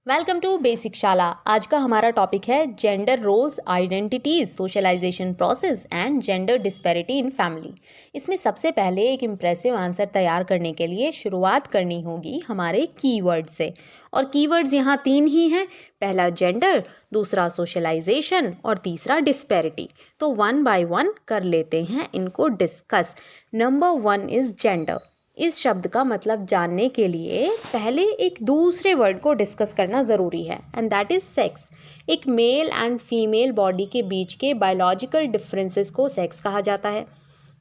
Welcome to basic शाला। आज का हमारा टॉपिक है gender roles, identities, socialisation process and gender disparity in family. इसमें सबसे पहले एक इम्प्रेसिव आंसर तैयार करने के लिए शुरुआत करनी होगी हमारे कीवर्ड से। और कीवर्ड्स यहाँ तीन ही हैं, पहला जेंडर, दूसरा सोशलाइजेशन और तीसरा डिस्पैरिटी। तो वन बाय वन कर लेते हैं इनको डिस्कस। Number 1 is gender. इस शब्द का मतलब जानने के लिए पहले एक दूसरे वर्ड को डिस्कस करना ज़रूरी है, एंड दैट इज़ सेक्स। एक मेल एंड फीमेल बॉडी के बीच के बायोलॉजिकल डिफरेंसेस को सेक्स कहा जाता है,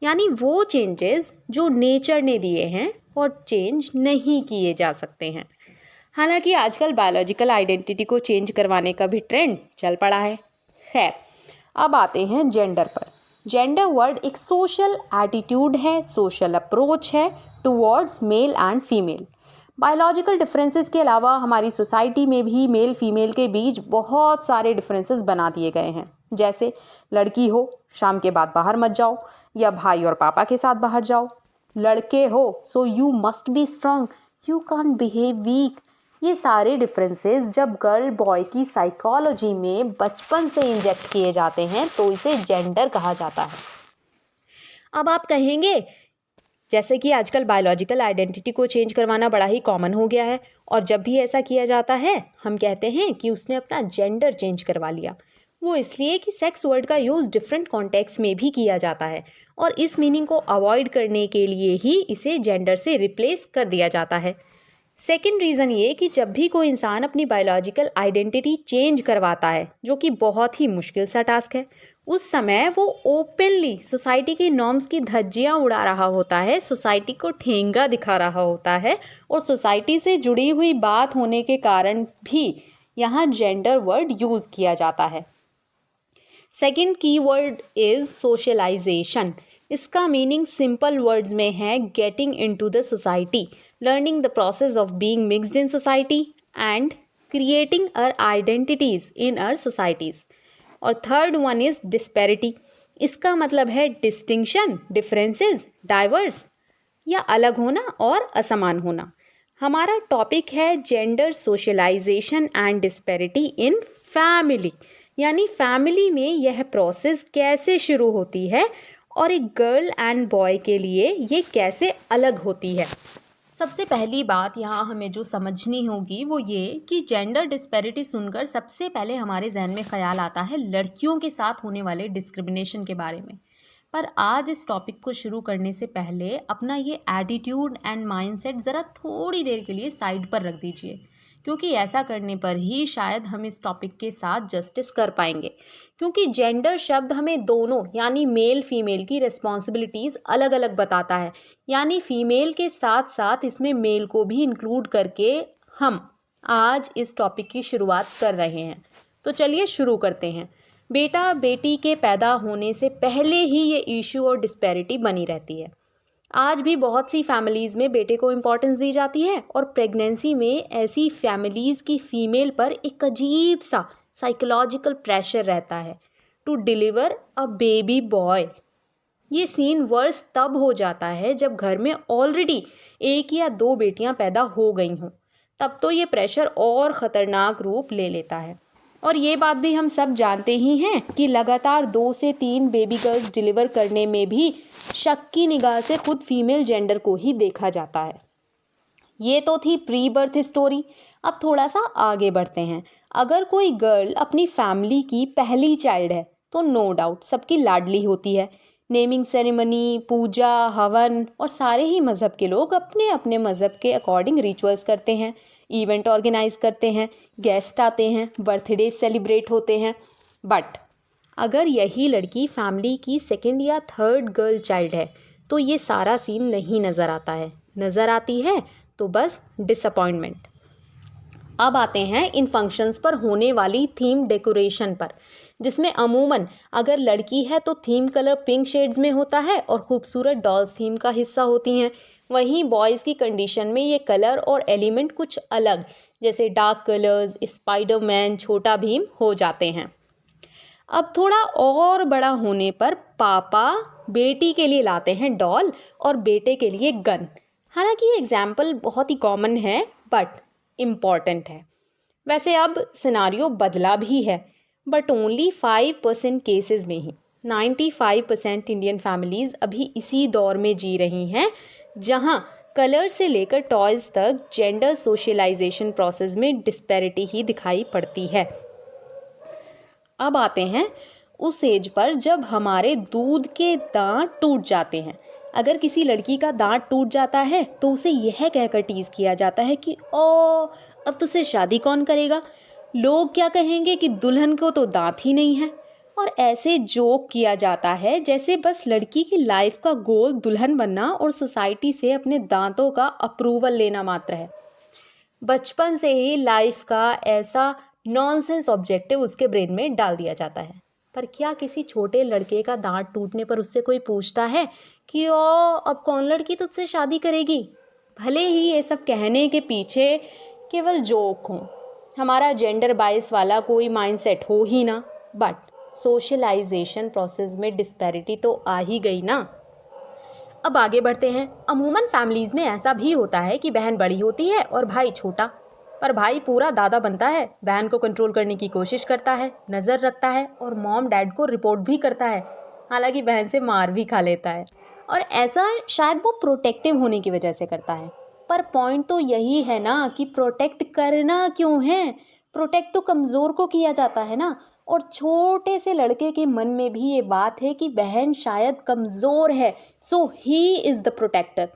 यानी वो चेंजेस जो नेचर ने दिए हैं और चेंज नहीं किए जा सकते हैं। हालांकि आजकल बायोलॉजिकल आइडेंटिटी को चेंज करवाने का भी ट्रेंड चल पड़ा है। खैर, अब आते हैं जेंडर पर। जेंडर वर्ड एक सोशल एटीट्यूड है, सोशल अप्रोच है towards male and female. Biological differences के अलावा हमारी सोसाइटी में भी मेल फीमेल के बीच बहुत सारे डिफरेंसेस बना दिए गए हैं। जैसे लड़की हो शाम के बाद बाहर मत जाओ, या भाई और पापा के साथ बाहर जाओ। लड़के हो so you must be strong, you can't behave weak. ये सारे डिफरेंसेस जब गर्ल बॉय की साइकोलॉजी में बचपन से इंजेक्ट किए जाते हैं तो इसे जेंडर कहा जाता है। अब आप कहेंगे, जैसे कि आजकल बायोलॉजिकल आइडेंटिटी को चेंज करवाना बड़ा ही कॉमन हो गया है, और जब भी ऐसा किया जाता है हम कहते हैं कि उसने अपना जेंडर चेंज करवा लिया। वो इसलिए कि सेक्स वर्ड का यूज़ डिफरेंट कॉन्टेक्स्ट में भी किया जाता है, और इस मीनिंग को अवॉइड करने के लिए ही इसे जेंडर से रिप्लेस कर दिया जाता है। सेकेंड रीज़न ये कि जब भी कोई इंसान अपनी बायोलॉजिकल आइडेंटिटी चेंज करवाता है, जो कि बहुत ही मुश्किल सा टास्क है, उस समय वो ओपनली सोसाइटी की नॉर्म्स की धज्जियाँ उड़ा रहा होता है, सोसाइटी को ठेंगा दिखा रहा होता है, और सोसाइटी से जुड़ी हुई बात होने के कारण भी यहाँ जेंडर वर्ड यूज़ किया जाता है। सेकेंड की वर्ड इज़ सोशलाइजेशन। इसका मीनिंग सिंपल वर्ड्स में है getting into the society, learning the process of being mixed in society and creating our identities in our societies. और थर्ड वन इज डिस्पैरिटी। इसका मतलब है डिस्टिंक्शन, डिफरेंसेस, डाइवर्स या अलग होना और असमान होना। हमारा टॉपिक है gender socialisation and disparity in family, यानी फैमिली में यह प्रोसेस कैसे शुरू होती है और एक गर्ल एंड बॉय के लिए ये कैसे अलग होती है। सबसे पहली बात यहाँ हमें जो समझनी होगी वो ये कि जेंडर डिस्पैरिटी सुनकर सबसे पहले हमारे जहन में ख्याल आता है लड़कियों के साथ होने वाले डिस्क्रिमिनेशन के बारे में। पर आज इस टॉपिक को शुरू करने से पहले अपना ये एटीट्यूड एंड माइंडसेट ज़रा थोड़ी देर के लिए साइड पर रख दीजिए, क्योंकि ऐसा करने पर ही शायद हम इस टॉपिक के साथ जस्टिस कर पाएंगे। क्योंकि जेंडर शब्द हमें दोनों यानी मेल फीमेल की रिस्पॉन्सिबिलिटीज़ अलग अलग बताता है, यानी फीमेल के साथ साथ इसमें मेल को भी इंक्लूड करके हम आज इस टॉपिक की शुरुआत कर रहे हैं। तो चलिए शुरू करते हैं। बेटा बेटी के पैदा होने से पहले ही ये इशू और डिस्पैरिटी बनी रहती है। आज भी बहुत सी फैमिलीज़ में बेटे को इम्पोर्टेंस दी जाती है, और प्रेगनेंसी में ऐसी फैमिलीज़ की फीमेल पर एक अजीब सा साइकोलॉजिकल प्रेशर रहता है to deliver a baby boy. ये सीन वर्स तब हो जाता है जब घर में ऑलरेडी एक या दो बेटियां पैदा हो गई हों, तब तो ये प्रेशर और ख़तरनाक रूप ले लेता है। और ये बात भी हम सब जानते ही हैं कि लगातार 2 से 3 बेबी गर्ल्स डिलीवर करने में भी शक की निगाह से खुद फीमेल जेंडर को ही देखा जाता है। ये तो थी प्री बर्थ स्टोरी। अब थोड़ा सा आगे बढ़ते हैं। अगर कोई गर्ल अपनी फैमिली की पहली चाइल्ड है तो नो डाउट सबकी लाडली होती है। नेमिंग सेरेमनी, पूजा, हवन और सारे ही मज़हब के लोग अपने अपने मज़हब के अकॉर्डिंग रिचुअल्स करते हैं, इवेंट ऑर्गेनाइज करते हैं, गेस्ट आते हैं, बर्थडे सेलिब्रेट होते हैं। बट अगर यही लड़की फैमिली की सेकंड या थर्ड गर्ल चाइल्ड है तो ये सारा सीन नहीं नज़र आता है। नज़र आती है तो बस डिसअपॉइंटमेंट। अब आते हैं इन फंक्शंस पर होने वाली थीम डेकोरेशन पर, जिसमें अमूमन अगर लड़की है तो थीम कलर पिंक शेड्स में होता है और खूबसूरत डॉल्स थीम का हिस्सा होती हैं। वहीं बॉयज़ की कंडीशन में ये कलर और एलिमेंट कुछ अलग, जैसे डार्क कलर्स, स्पाइडरमैन, छोटा भीम हो जाते हैं। अब थोड़ा और बड़ा होने पर पापा बेटी के लिए लाते हैं डॉल और बेटे के लिए गन। हालांकि ये एग्जाम्पल बहुत ही कॉमन है बट इम्पॉर्टेंट है। वैसे अब सिनारियो बदला भी है, बट ओनली 5% केसेस में ही। 95% इंडियन फैमिलीज़ अभी इसी दौर में जी रही हैं जहां कलर से लेकर टॉयज़ तक जेंडर सोशलाइजेशन प्रोसेस में डिस्पैरिटी ही दिखाई पड़ती है। अब आते हैं उस एज पर जब हमारे दूध के दांत टूट जाते हैं। अगर किसी लड़की का दांत टूट जाता है तो उसे यह कहकर टीज किया जाता है कि ओ अब तुझसे शादी कौन करेगा, लोग क्या कहेंगे कि दुल्हन को तो दांत ही नहीं है। और ऐसे जोक किया जाता है जैसे बस लड़की की लाइफ का गोल दुल्हन बनना और सोसाइटी से अपने दांतों का अप्रूवल लेना मात्र है। बचपन से ही लाइफ का ऐसा नॉनसेंस ऑब्जेक्टिव उसके ब्रेन में डाल दिया जाता है। पर क्या किसी छोटे लड़के का दांत टूटने पर उससे कोई पूछता है कि ओ अब कौन लड़की तुझसे शादी करेगी? भले ही ये सब कहने के पीछे केवल जोक हो, हमारा जेंडर बायस वाला कोई माइंडसेट हो ही ना, बट सोशलाइजेशन प्रोसेस में डिस्पैरिटी तो आ ही गई ना। अब आगे बढ़ते हैं। अमूमन फैमिलीज़ में ऐसा भी होता है कि बहन बड़ी होती है और भाई छोटा, पर भाई पूरा दादा बनता है, बहन को कंट्रोल करने की कोशिश करता है, नज़र रखता है और मॉम डैड को रिपोर्ट भी करता है, हालांकि बहन से मार भी खा लेता है। और ऐसा शायद वो प्रोटेक्टिव होने की वजह से करता है। पर पॉइंट तो यही है ना कि प्रोटेक्ट करना क्यों है? प्रोटेक्ट तो कमज़ोर को किया जाता है ना। और छोटे से लड़के के मन में भी ये बात है कि बहन शायद कमज़ोर है, सो ही इज़ द प्रोटेक्टर।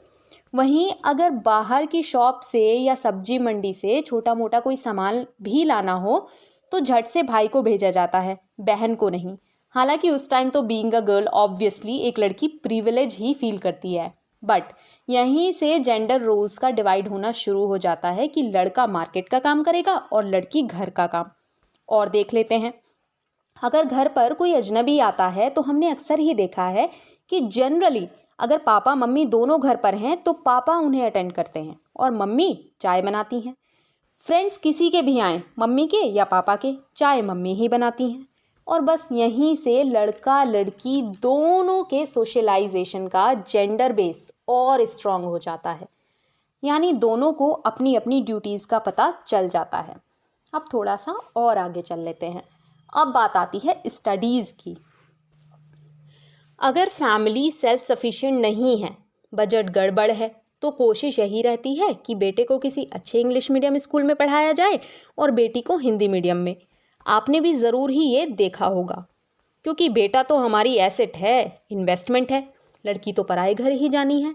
वहीं अगर बाहर की शॉप से या सब्जी मंडी से छोटा मोटा कोई सामान भी लाना हो तो झट से भाई को भेजा जाता है, बहन को नहीं। हालांकि उस टाइम तो बीइंग अ गर्ल ऑब्वियसली एक लड़की प्रिविलेज ही फील करती है। बट यहीं से जेंडर रोल्स का डिवाइड होना शुरू हो जाता है कि लड़का मार्केट का काम करेगा और लड़की घर का काम। और देख लेते हैं, अगर घर पर कोई अजनबी आता है तो हमने अक्सर ही देखा है कि जनरली अगर पापा मम्मी दोनों घर पर हैं तो पापा उन्हें अटेंड करते हैं और मम्मी चाय बनाती हैं। फ्रेंड्स किसी के भी आएँ, मम्मी के या पापा के, चाय मम्मी ही बनाती हैं। और बस यहीं से लड़का लड़की दोनों के सोशलाइजेशन का जेंडर बेस और स्ट्रांग हो जाता है, यानी दोनों को अपनी अपनी ड्यूटीज़ का पता चल जाता है। अब थोड़ा सा और आगे चल लेते हैं। अब बात आती है स्टडीज़ की। अगर फैमिली सेल्फ सफिशिएंट नहीं है, बजट गड़बड़ है, तो कोशिश यही रहती है कि बेटे को किसी अच्छे इंग्लिश मीडियम स्कूल में पढ़ाया जाए और बेटी को हिंदी मीडियम में। आपने भी ज़रूर ही ये देखा होगा, क्योंकि बेटा तो हमारी एसेट है, इन्वेस्टमेंट है, लड़की तो पराए घर ही जानी है।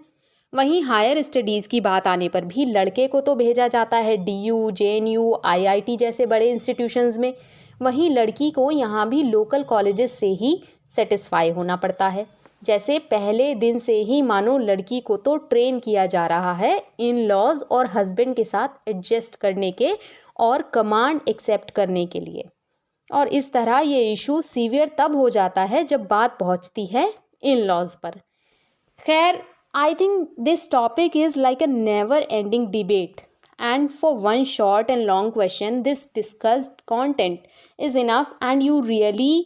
वहीं हायर स्टडीज़ की बात आने पर भी लड़के को तो भेजा जाता है DU, JNU, IIT जैसे बड़े इंस्टीट्यूशंस में। वहीं लड़की को यहाँ भी लोकल कॉलेजेस से ही सेटिस्फाई होना पड़ता है। जैसे पहले दिन से ही मानो लड़की को तो ट्रेन किया जा रहा है इन लॉज और हस्बैंड के साथ एडजस्ट करने के और कमांड एक्सेप्ट करने के लिए। और इस तरह ये इशू सीवियर तब हो जाता है जब बात पहुंचती है इन लॉज पर। खैर, I think this topic is like a never-ending debate, and for one short and long question, this discussed content is enough, and you really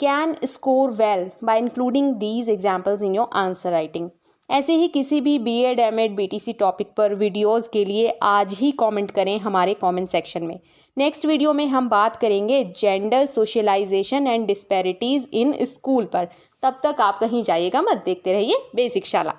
can score well by including these examples in your answer writing. ऐसे ही किसी भी BEd, M.Ed, BTC topic पर videos के लिए आज ही comment करें हमारे कमेंट सेक्शन में। नेक्स्ट वीडियो में हम बात करेंगे gender socialisation and disparities in school पर। तब तक आप कहीं जाइएगा मत, देखते रहिए बेसिक शाला।